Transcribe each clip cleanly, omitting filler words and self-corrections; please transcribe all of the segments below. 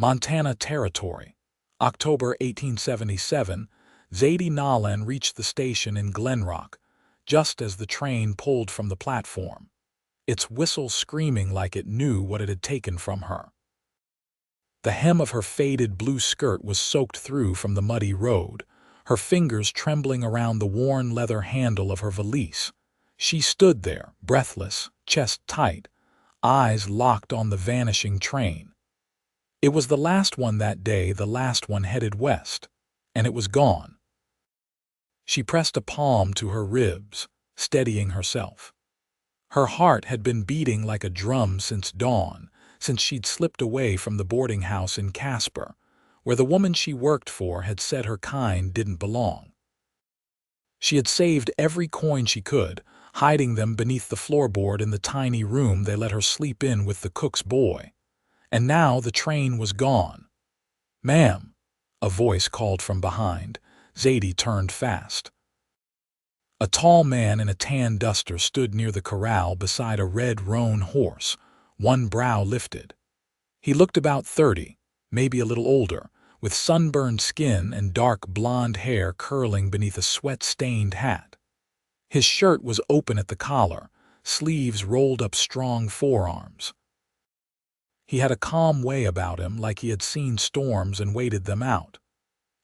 Montana Territory. October 1877, Zadie Nolan reached the station in Glenrock, just as the train pulled from the platform, its whistle screaming like it knew what it had taken from her. The hem of her faded blue skirt was soaked through from the muddy road, her fingers trembling around the worn leather handle of her valise. She stood there, breathless, chest tight, eyes locked on the vanishing train. It was the last one that day, the last one headed west, and it was gone. She pressed a palm to her ribs, steadying herself. Her heart had been beating like a drum since dawn, since she'd slipped away from the boarding house in Casper, where the woman she worked for had said her kind didn't belong. She had saved every coin she could, hiding them beneath the floorboard in the tiny room they let her sleep in with the cook's boy. And now the train was gone. "Ma'am," a voice called from behind. Zadie turned fast. A tall man in a tan duster stood near the corral beside a red roan horse, one brow lifted. He looked about 30, maybe a little older, with sunburned skin and dark blonde hair curling beneath a sweat-stained hat. His shirt was open at the collar, sleeves rolled up strong forearms. He had a calm way about him, like he had seen storms and waited them out.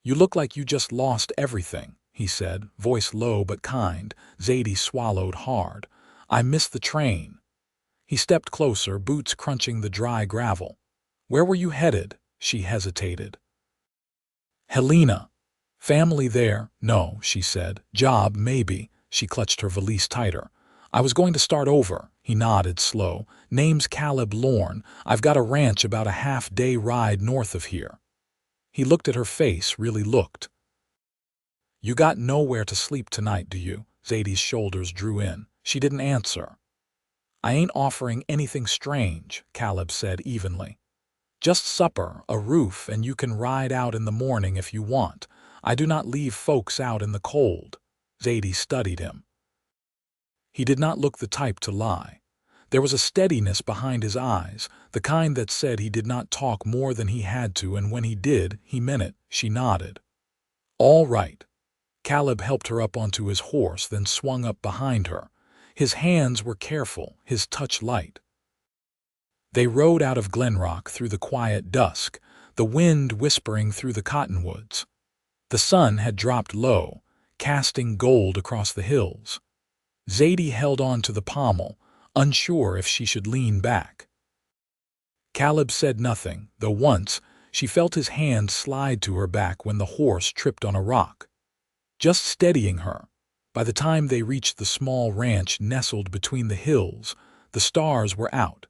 "You look like you just lost everything," he said, voice low but kind. Zadie swallowed hard. "I missed the train." He stepped closer, boots crunching the dry gravel. "Where were you headed?" She hesitated. "Helena. Family there?" "No," she said. "Job, maybe." She clutched her valise tighter. "I was going to start over." He nodded, slow. "Name's Caleb Lorne. I've got a ranch about a half-day ride north of here." He looked at her face, really looked. "You got nowhere to sleep tonight, do you?" Zadie's shoulders drew in. She didn't answer. "I ain't offering anything strange," Caleb said evenly. "Just supper, a roof, and you can ride out in the morning if you want. I do not leave folks out in the cold." Zadie studied him. He did not look the type to lie. There was a steadiness behind his eyes, the kind that said he did not talk more than he had to, and when he did, he meant it. She nodded. "All right." Caleb helped her up onto his horse, then swung up behind her. His hands were careful, his touch light. They rode out of Glenrock through the quiet dusk, the wind whispering through the cottonwoods. The sun had dropped low, casting gold across the hills. Zadie held on to the pommel, unsure if she should lean back. Caleb said nothing, though once she felt his hand slide to her back when the horse tripped on a rock, just steadying her. By the time they reached the small ranch nestled between the hills, the stars were out.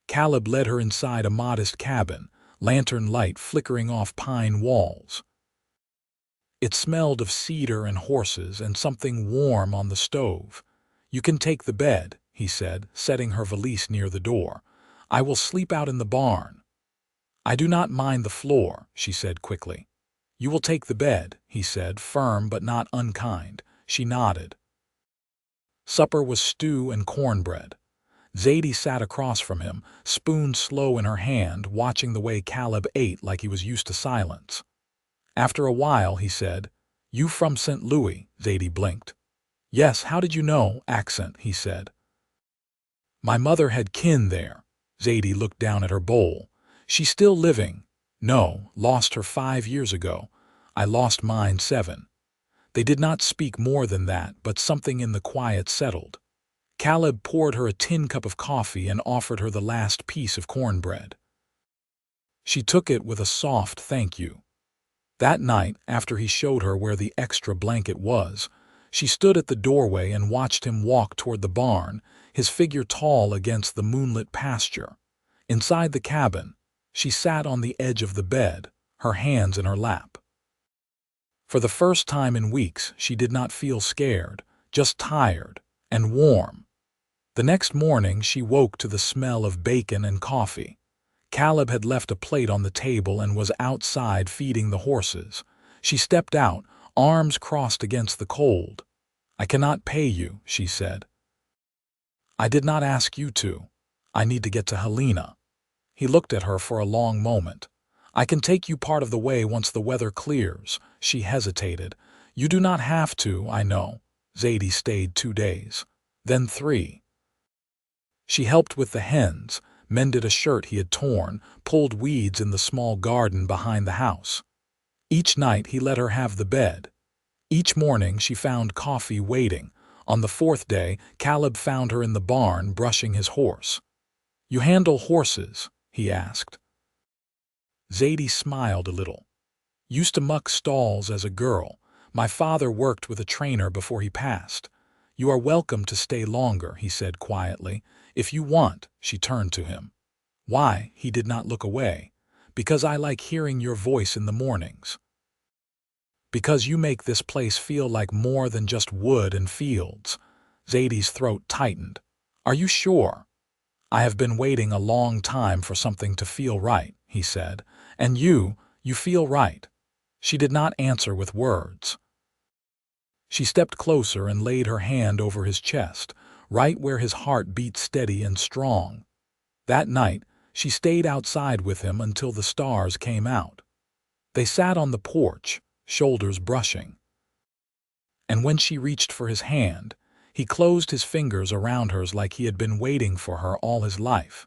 Caleb led her inside a modest cabin, lantern light flickering off pine walls. It smelled of cedar and horses and something warm on the stove. "You can take the bed," he said, setting her valise near the door. "I will sleep out in the barn." "I do not mind the floor," she said quickly. "You will take the bed," he said, firm but not unkind. She nodded. Supper was stew and cornbread. Zadie sat across from him, spoon slow in her hand, watching the way Caleb ate like he was used to silence. After a while, he said, "You from St. Louis?" Zadie blinked. "Yes, how did you know?" "Accent," he said. "My mother had kin there." Zadie looked down at her bowl. "She's still living?" "No, lost her 5 years ago. I lost mine 7. They did not speak more than that, but something in the quiet settled. Caleb poured her a tin cup of coffee and offered her the last piece of cornbread. She took it with a soft thank you. That night, after he showed her where the extra blanket was, she stood at the doorway and watched him walk toward the barn, his figure tall against the moonlit pasture. Inside the cabin, she sat on the edge of the bed, her hands in her lap. For the first time in weeks, she did not feel scared, just tired and warm. The next morning, she woke to the smell of bacon and coffee. Caleb had left a plate on the table and was outside feeding the horses. She stepped out, arms crossed against the cold. "I cannot pay you," she said. "I did not ask you to. I need to get to Helena." He looked at her for a long moment. I can take you part of the way once the weather clears. She hesitated. You do not have to, I know. Zadie stayed 2 days. Then 3. She helped with the hens, mended a shirt he had torn, pulled weeds in the small garden behind the house. Each night he let her have the bed. Each morning she found coffee waiting. On the 4th day, Caleb found her in the barn brushing his horse. You handle horses? He asked. Zadie smiled a little. Used to muck stalls as a girl. My father worked with a trainer before he passed. You are welcome to stay longer, he said quietly. If you want, she turned to him. Why? He did not look away. Because I like hearing your voice in the mornings. Because you make this place feel like more than just wood and fields. Zadie's throat tightened. Are you sure? I have been waiting a long time for something to feel right, he said. And you feel right. She did not answer with words. She stepped closer and laid her hand over his chest, right where his heart beat steady and strong. That night, she stayed outside with him until the stars came out. They sat on the porch, shoulders brushing. And when she reached for his hand, he closed his fingers around hers like he had been waiting for her all his life.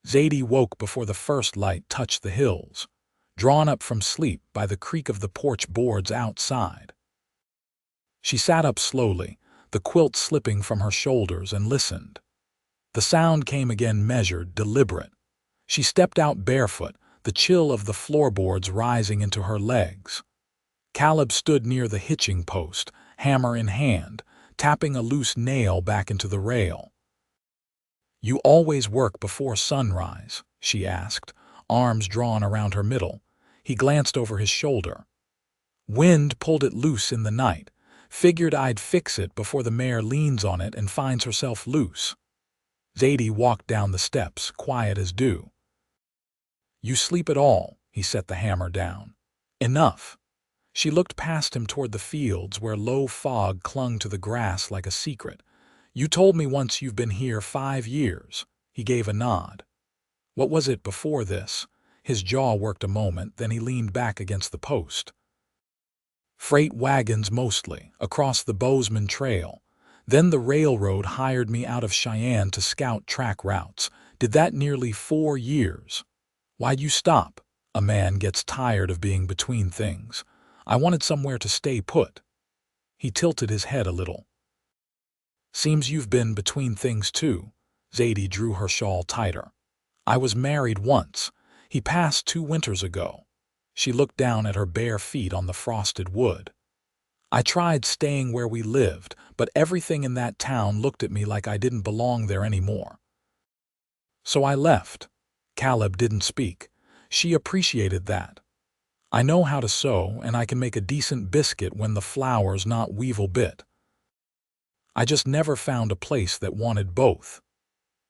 Zadie woke before the first light touched the hills, drawn up from sleep by the creak of the porch boards outside. She sat up slowly, the quilt slipping from her shoulders, and listened. The sound came again, measured, deliberate. She stepped out barefoot, the chill of the floorboards rising into her legs. Caleb stood near the hitching post, hammer in hand, tapping a loose nail back into the rail. You always work before sunrise? She asked, arms drawn around her middle. He glanced over his shoulder. Wind pulled it loose in the night. Figured I'd fix it before the mare leans on it and finds herself loose. Zadie walked down the steps, quiet as dew. You sleep at all? He set the hammer down. Enough. She looked past him toward the fields where low fog clung to the grass like a secret. You told me once you've been here 5 years. He gave a nod. What was it before this? His jaw worked a moment, then he leaned back against the post. Freight wagons mostly, across the Bozeman Trail. Then the railroad hired me out of Cheyenne to scout track routes. Did that nearly 4 years. Why'd you stop? A man gets tired of being between things. I wanted somewhere to stay put. He tilted his head a little. Seems you've been between things too. Zadie drew her shawl tighter. I was married once. He passed 2 winters ago. She looked down at her bare feet on the frosted wood. I tried staying where we lived, but everything in that town looked at me like I didn't belong there anymore. So I left. Caleb didn't speak. She appreciated that. I know how to sew, and I can make a decent biscuit when the flour's not weevil bit. I just never found a place that wanted both.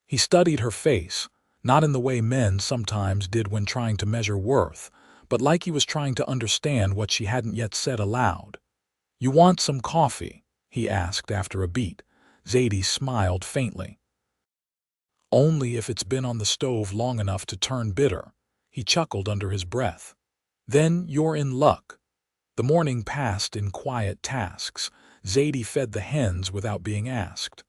He studied her face, not in the way men sometimes did when trying to measure worth, but like he was trying to understand what she hadn't yet said aloud. You want some coffee? He asked after a beat. Zadie smiled faintly. Only if it's been on the stove long enough to turn bitter. He chuckled under his breath. Then you're in luck. The morning passed in quiet tasks. Zadie fed the hens without being asked.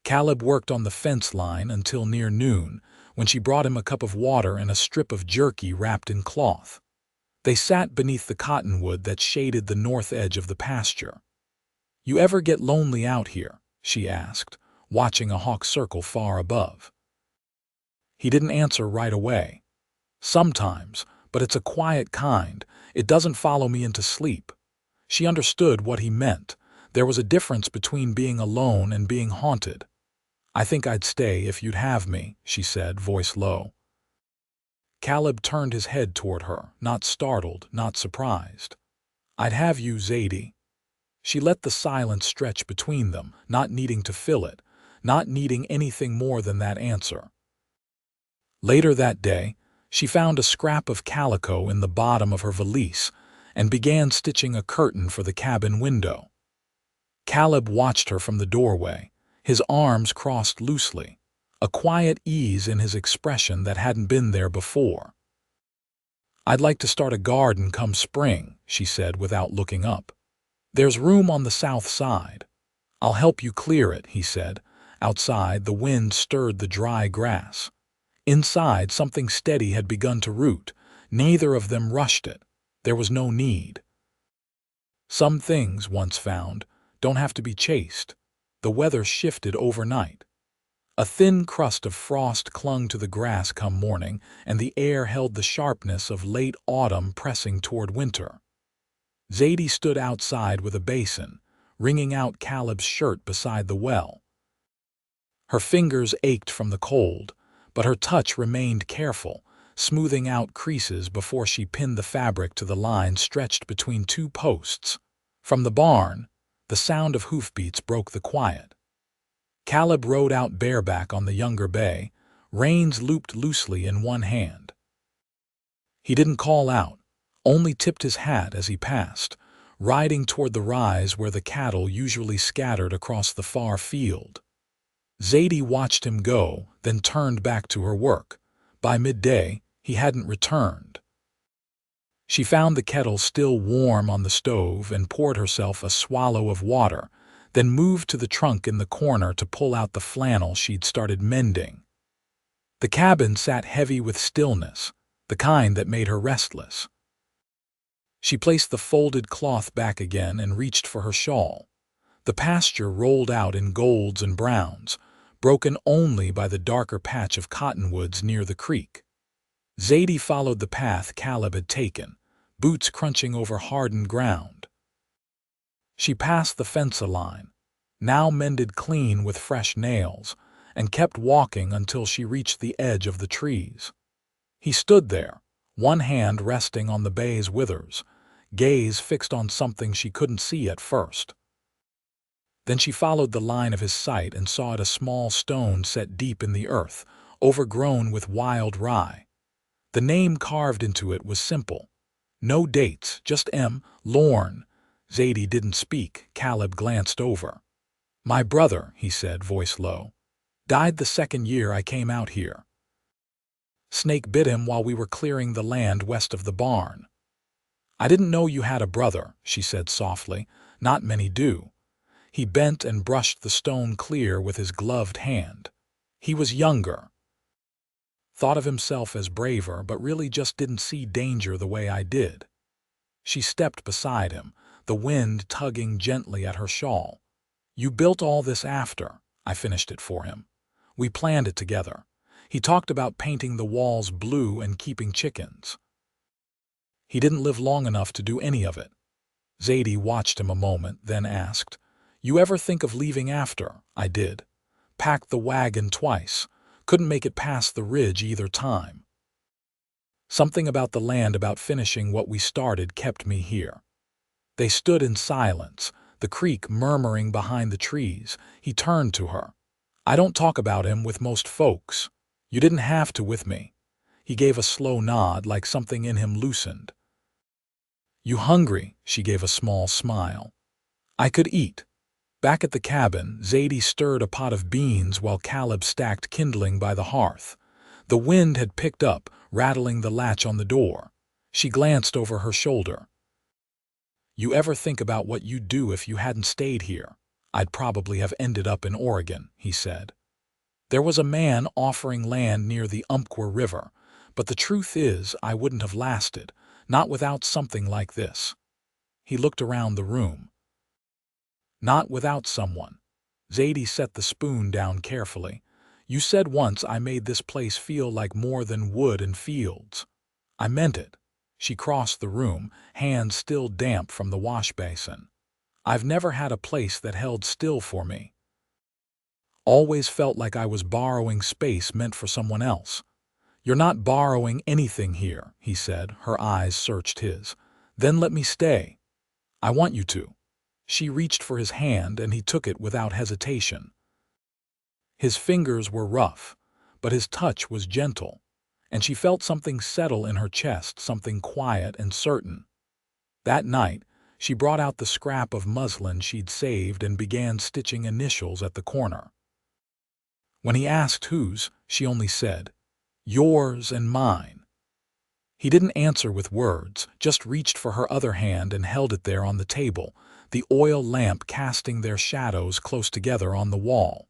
Caleb worked on the fence line until near noon, when she brought him a cup of water and a strip of jerky wrapped in cloth. They sat beneath the cottonwood that shaded the north edge of the pasture. You ever get lonely out here? She asked, watching a hawk circle far above. He didn't answer right away. Sometimes, but it's a quiet kind. It doesn't follow me into sleep. She understood what he meant. There was a difference between being alone and being haunted. I think I'd stay if you'd have me, she said, voice low. Caleb turned his head toward her, not startled, not surprised. I'd have you, Zadie. She let the silence stretch between them, not needing to fill it, not needing anything more than that answer. Later that day, she found a scrap of calico in the bottom of her valise and began stitching a curtain for the cabin window. Caleb watched her from the doorway, his arms crossed loosely, a quiet ease in his expression that hadn't been there before. "I'd like to start a garden come spring," she said without looking up. "There's room on the south side." "I'll help you clear it," he said. Outside, the wind stirred the dry grass. Inside, something steady had begun to root. Neither of them rushed it. There was no need. Some things, once found, don't have to be chased. The weather shifted overnight. A thin crust of frost clung to the grass come morning, and the air held the sharpness of late autumn pressing toward winter. Zadie stood outside with a basin, wringing out Caleb's shirt beside the well. Her fingers ached from the cold, but her touch remained careful, smoothing out creases before she pinned the fabric to the line stretched between two posts. From the barn, the sound of hoofbeats broke the quiet. Caleb rode out bareback on the younger bay, reins looped loosely in one hand. He didn't call out, only tipped his hat as he passed, riding toward the rise where the cattle usually scattered across the far field. Zadie watched him go, then turned back to her work. By midday, he hadn't returned. She found the kettle still warm on the stove and poured herself a swallow of water, then moved to the trunk in the corner to pull out the flannel she'd started mending. The cabin sat heavy with stillness, the kind that made her restless. She placed the folded cloth back again and reached for her shawl. The pasture rolled out in golds and browns, broken only by the darker patch of cottonwoods near the creek. Zadie followed the path Caleb had taken, boots crunching over hardened ground. She passed the fence line, now mended clean with fresh nails, and kept walking until she reached the edge of the trees. He stood there, one hand resting on the bay's withers, gaze fixed on something she couldn't see at first. Then she followed the line of his sight and saw it a small stone set deep in the earth, overgrown with wild rye. The name carved into it was simple. No dates, just M. Lorne. Zadie didn't speak. Caleb glanced over. "My brother," he said, voice low, "died the second year I came out here. Snake bit him while we were clearing the land west of the barn." "I didn't know you had a brother," she said softly. "Not many do." He bent and brushed the stone clear with his gloved hand. "He was younger. Thought of himself as braver, but really just didn't see danger the way I did." She stepped beside him, the wind tugging gently at her shawl. "You built all this after I finished it for him. We planned it together. He talked about painting the walls blue and keeping chickens. He didn't live long enough to do any of it." Zadie watched him a moment, then asked, "You ever think of leaving after I did? Packed the wagon twice. Couldn't make it past the ridge either time. Something about the land, about finishing what we started, kept me here." They stood in silence, the creek murmuring behind the trees. He turned to her. "I don't talk about him with most folks. You didn't have to with me." He gave a slow nod, like something in him loosened. "You hungry?" She gave a small smile. "I could eat." Back at the cabin, Zadie stirred a pot of beans while Caleb stacked kindling by the hearth. The wind had picked up, rattling the latch on the door. She glanced over her shoulder. "You ever think about what you'd do if you hadn't stayed here?" "I'd probably have ended up in Oregon," he said. "There was a man offering land near the Umpqua River, but the truth is I wouldn't have lasted, not without something like this." He looked around the room. "Not without someone." Zadie set the spoon down carefully. "You said once I made this place feel like more than wood and fields." "I meant it." She crossed the room, hands still damp from the wash basin. "I've never had a place that held still for me. Always felt like I was borrowing space meant for someone else." "You're not borrowing anything here," he said. Her eyes searched his. "Then let me stay." "I want you to." She reached for his hand and he took it without hesitation. His fingers were rough, but his touch was gentle, and she felt something settle in her chest, something quiet and certain. That night, she brought out the scrap of muslin she'd saved and began stitching initials at the corner. When he asked whose, she only said, "Yours and mine." He didn't answer with words, just reached for her other hand and held it there on the table, the oil lamp casting their shadows close together on the wall.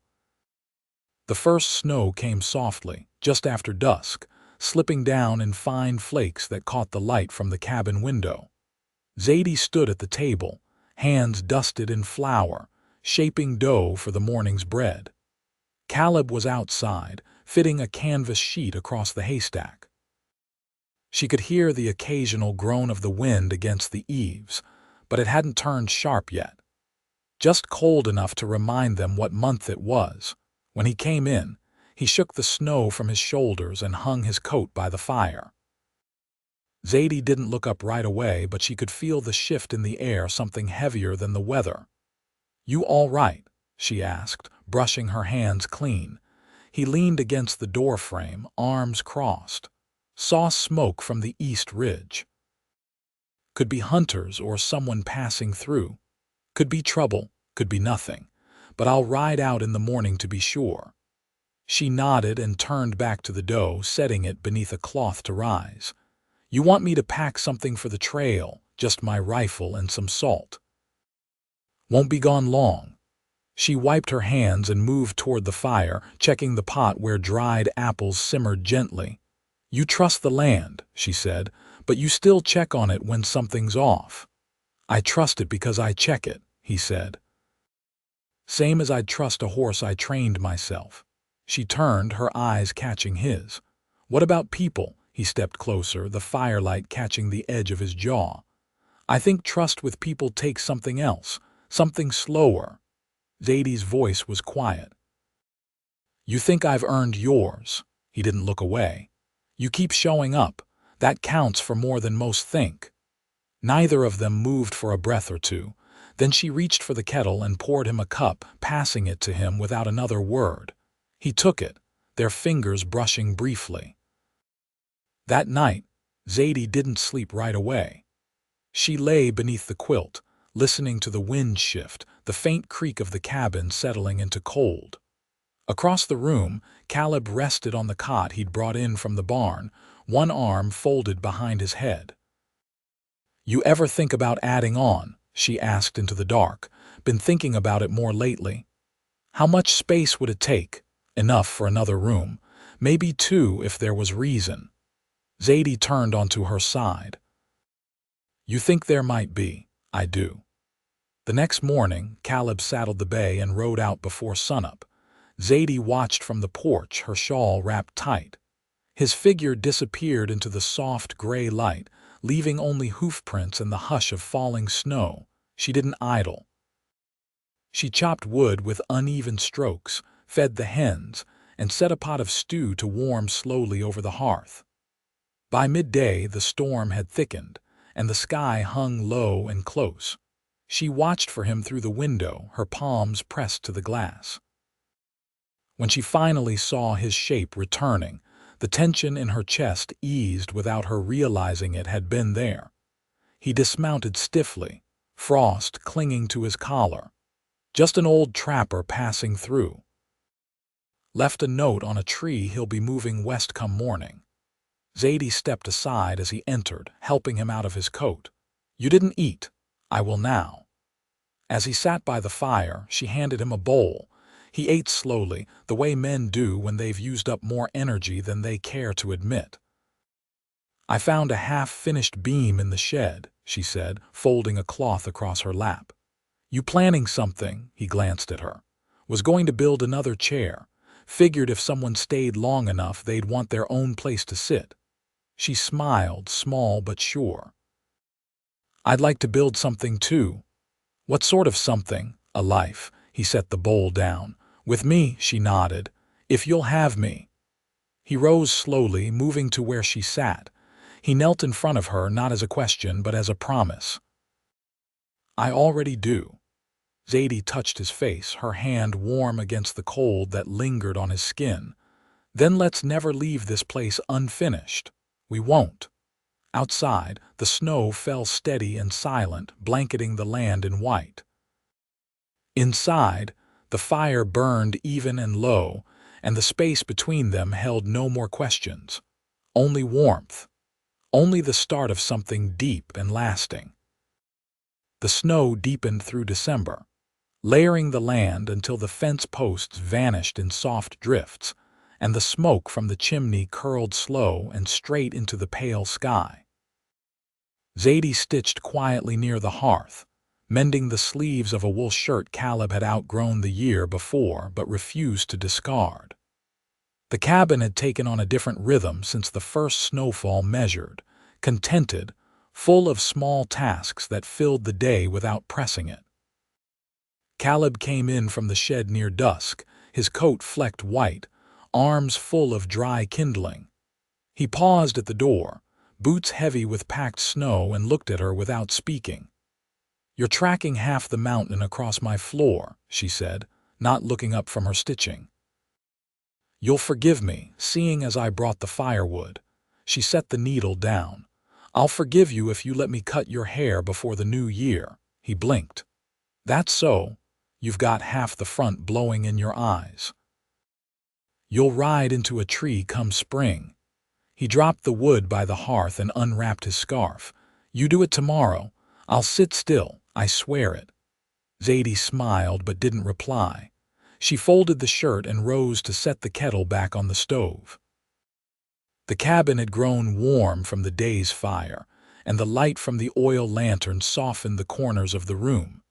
The first snow came softly, just after dusk, slipping down in fine flakes that caught the light from the cabin window. Zadie stood at the table, hands dusted in flour, shaping dough for the morning's bread. Caleb was outside, fitting a canvas sheet across the haystack. She could hear the occasional groan of the wind against the eaves, but it hadn't turned sharp yet. Just cold enough to remind them what month it was. When he came in, he shook the snow from his shoulders and hung his coat by the fire. Zadie didn't look up right away, but she could feel the shift in the air, something heavier than the weather. "You all right?" she asked, brushing her hands clean. He leaned against the doorframe, arms crossed. Saw smoke from the east ridge. Could be hunters or someone passing through. Could be trouble, could be nothing. But I'll ride out in the morning to be sure. She nodded and turned back to the dough, setting it beneath a cloth to rise. "You want me to pack something for the trail, just my rifle and some salt." "Won't be gone long." She wiped her hands and moved toward the fire, checking the pot where dried apples simmered gently. "You trust the land," she said, "but you still check on it when something's off." "I trust it because I check it," he said. "Same as I'd trust a horse I trained myself." She turned, her eyes catching his. "What about people?" He stepped closer, the firelight catching the edge of his jaw. "I think trust with people takes something else, something slower." Zadie's voice was quiet. "You think I've earned yours?" He didn't look away. "You keep showing up. That counts for more than most think." Neither of them moved for a breath or two. Then she reached for the kettle and poured him a cup, passing it to him without another word. He took it, their fingers brushing briefly. That night, Zadie didn't sleep right away. She lay beneath the quilt, listening to the wind shift, the faint creak of the cabin settling into cold. Across the room, Caleb rested on the cot he'd brought in from the barn, one arm folded behind his head. "You ever think about adding on?" she asked into the dark. "Been thinking about it more lately. How much space would it take? Enough for another room. Maybe two if there was reason." Zadie turned onto her side. "You think there might be? I do." The next morning, Caleb saddled the bay and rode out before sunup. Zadie watched from the porch, her shawl wrapped tight. His figure disappeared into the soft gray light, leaving only hoofprints and the hush of falling snow. She didn't idle. She chopped wood with uneven strokes, fed the hens, and set a pot of stew to warm slowly over the hearth. By midday, the storm had thickened, and the sky hung low and close. She watched for him through the window, her palms pressed to the glass. When she finally saw his shape returning, the tension in her chest eased without her realizing it had been there. He dismounted stiffly, frost clinging to his collar. Just an old trapper passing through. Left a note on a tree he'll be moving west come morning. Zadie stepped aside as he entered, helping him out of his coat. "You didn't eat. I will now." As he sat by the fire, she handed him a bowl. He ate slowly, the way men do when they've used up more energy than they care to admit. "I found a half-finished beam in the shed," she said, folding a cloth across her lap. "You planning something?" He glanced at her. "Was going to build another chair. Figured if someone stayed long enough they'd want their own place to sit." She smiled, small but sure. "I'd like to build something too." "What sort of something?" "A life." He set the bowl down. "With me," she nodded. "If you'll have me." He rose slowly, moving to where she sat. He knelt in front of her, not as a question, but as a promise. "I already do." Zadie touched his face, her hand warm against the cold that lingered on his skin. "Then let's never leave this place unfinished." "We won't." Outside, the snow fell steady and silent, blanketing the land in white. Inside, the fire burned even and low, and the space between them held no more questions. Only warmth. only the start of something deep and lasting. The snow deepened through December, layering the land until the fence posts vanished in soft drifts, and the smoke from the chimney curled slow and straight into the pale sky. Zadie stitched quietly near the hearth, mending the sleeves of a wool shirt Caleb had outgrown the year before but refused to discard. The cabin had taken on a different rhythm since the first snowfall, measured, contented, full of small tasks that filled the day without pressing it. Caleb came in from the shed near dusk, his coat flecked white, arms full of dry kindling. He paused at the door, boots heavy with packed snow, and looked at her without speaking. "You're tracking half the mountain across my floor," she said, not looking up from her stitching. "You'll forgive me, seeing as I brought the firewood." She set the needle down. "I'll forgive you if you let me cut your hair before the new year." He blinked. "That's so. You've got half the front blowing in your eyes. You'll ride into a tree come spring." He dropped the wood by the hearth and unwrapped his scarf. "You do it tomorrow. I'll sit still, I swear it." Zadie smiled but didn't reply. She folded the shirt and rose to set the kettle back on the stove. The cabin had grown warm from the day's fire, and the light from the oil lantern softened the corners of the room.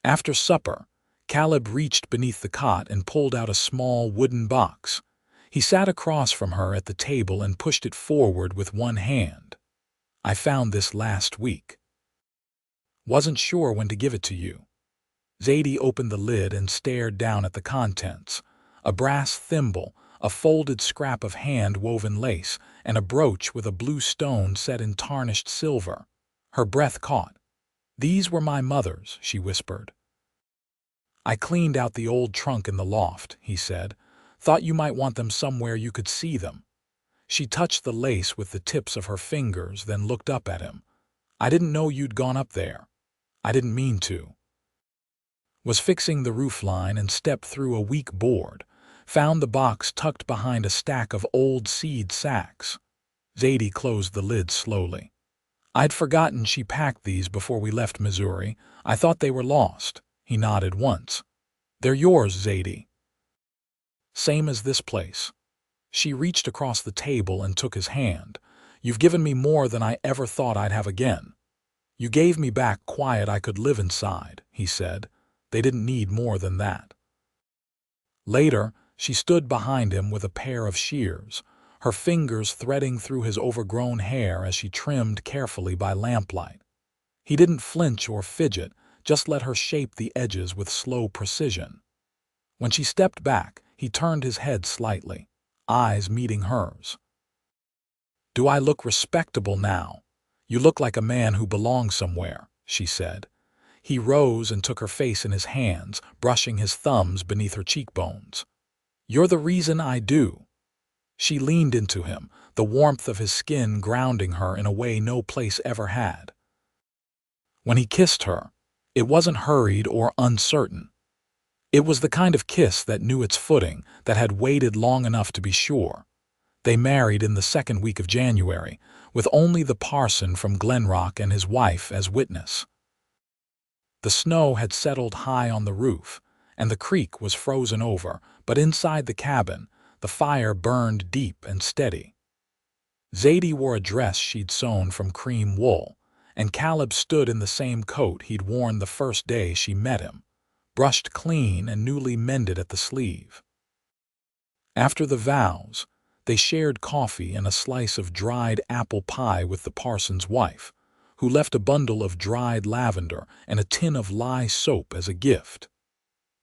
After supper, Caleb reached beneath the cot and pulled out a small wooden box. He sat across from her at the table and pushed it forward with one hand. "I found this last week. Wasn't sure when to give it to you." Zadie opened the lid and stared down at the contents. A brass thimble, a folded scrap of hand-woven lace, and a brooch with a blue stone set in tarnished silver. Her breath caught. "These were my mother's," she whispered. "I cleaned out the old trunk in the loft," he said. "Thought you might want them somewhere you could see them." She touched the lace with the tips of her fingers, then looked up at him. "I didn't know you'd gone up there." "I didn't mean to." Was fixing the roofline and stepped through a weak board, found the box tucked behind a stack of old seed sacks. Zadie closed the lid slowly. "I'd forgotten she packed these before we left Missouri. I thought they were lost." He nodded once. "They're yours, Zadie." "Same as this place." She reached across the table and took his hand. "You've given me more than I ever thought I'd have again." "You gave me back quiet I could live inside," he said. "They didn't need more than that." Later, she stood behind him with a pair of shears, her fingers threading through his overgrown hair as she trimmed carefully by lamplight. He didn't flinch or fidget, just let her shape the edges with slow precision. When she stepped back, he turned his head slightly, eyes meeting hers. "Do I look respectable now?" "You look like a man who belongs somewhere," she said. He rose and took her face in his hands, brushing his thumbs beneath her cheekbones. "You're the reason I do." She leaned into him, the warmth of his skin grounding her in a way no place ever had. When he kissed her, it wasn't hurried or uncertain. It was the kind of kiss that knew its footing, that had waited long enough to be sure. They married in the second week of January, with only the parson from Glenrock and his wife as witness. The snow had settled high on the roof, and the creek was frozen over, but inside the cabin, the fire burned deep and steady. Zadie wore a dress she'd sewn from cream wool, and Caleb stood in the same coat he'd worn the first day she met him, brushed clean and newly mended at the sleeve. After the vows, they shared coffee and a slice of dried apple pie with the parson's wife, who left a bundle of dried lavender and a tin of lye soap as a gift.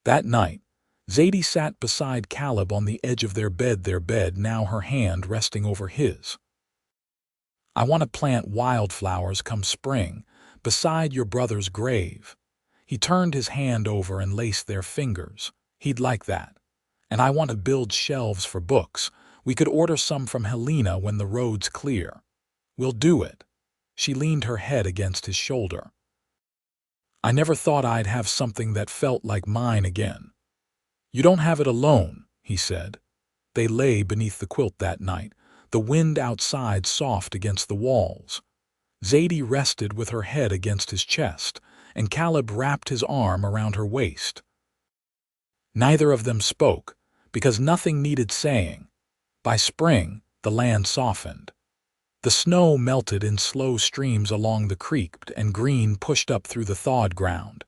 That night, Zadie sat beside Caleb on the edge of their bed, now her hand resting over his. "I want to plant wildflowers come spring, beside your brother's grave." He turned his hand over and laced their fingers. "He'd like that. And I want to build shelves for books. We could order some from Helena when the road's clear." "We'll do it." She leaned her head against his shoulder. "I never thought I'd have something that felt like mine again." "You don't have it alone," he said. They lay beneath the quilt that night, the wind outside soft against the walls. Zadie rested with her head against his chest, and Caleb wrapped his arm around her waist. Neither of them spoke, because nothing needed saying. By spring, the land softened. The snow melted in slow streams along the creek, and green pushed up through the thawed ground.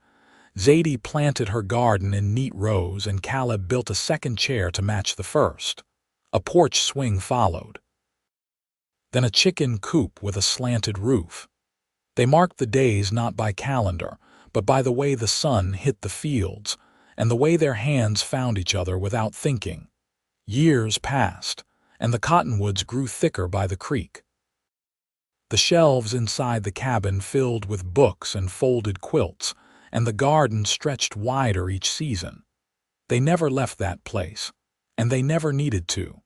Zadie planted her garden in neat rows, and Caleb built a second chair to match the first. A porch swing followed. Then a chicken coop with a slanted roof. They marked the days not by calendar, but by the way the sun hit the fields, and the way their hands found each other without thinking. Years passed, and the cottonwoods grew thicker by the creek. The shelves inside the cabin filled with books and folded quilts, and the garden stretched wider each season. They never left that place, and they never needed to.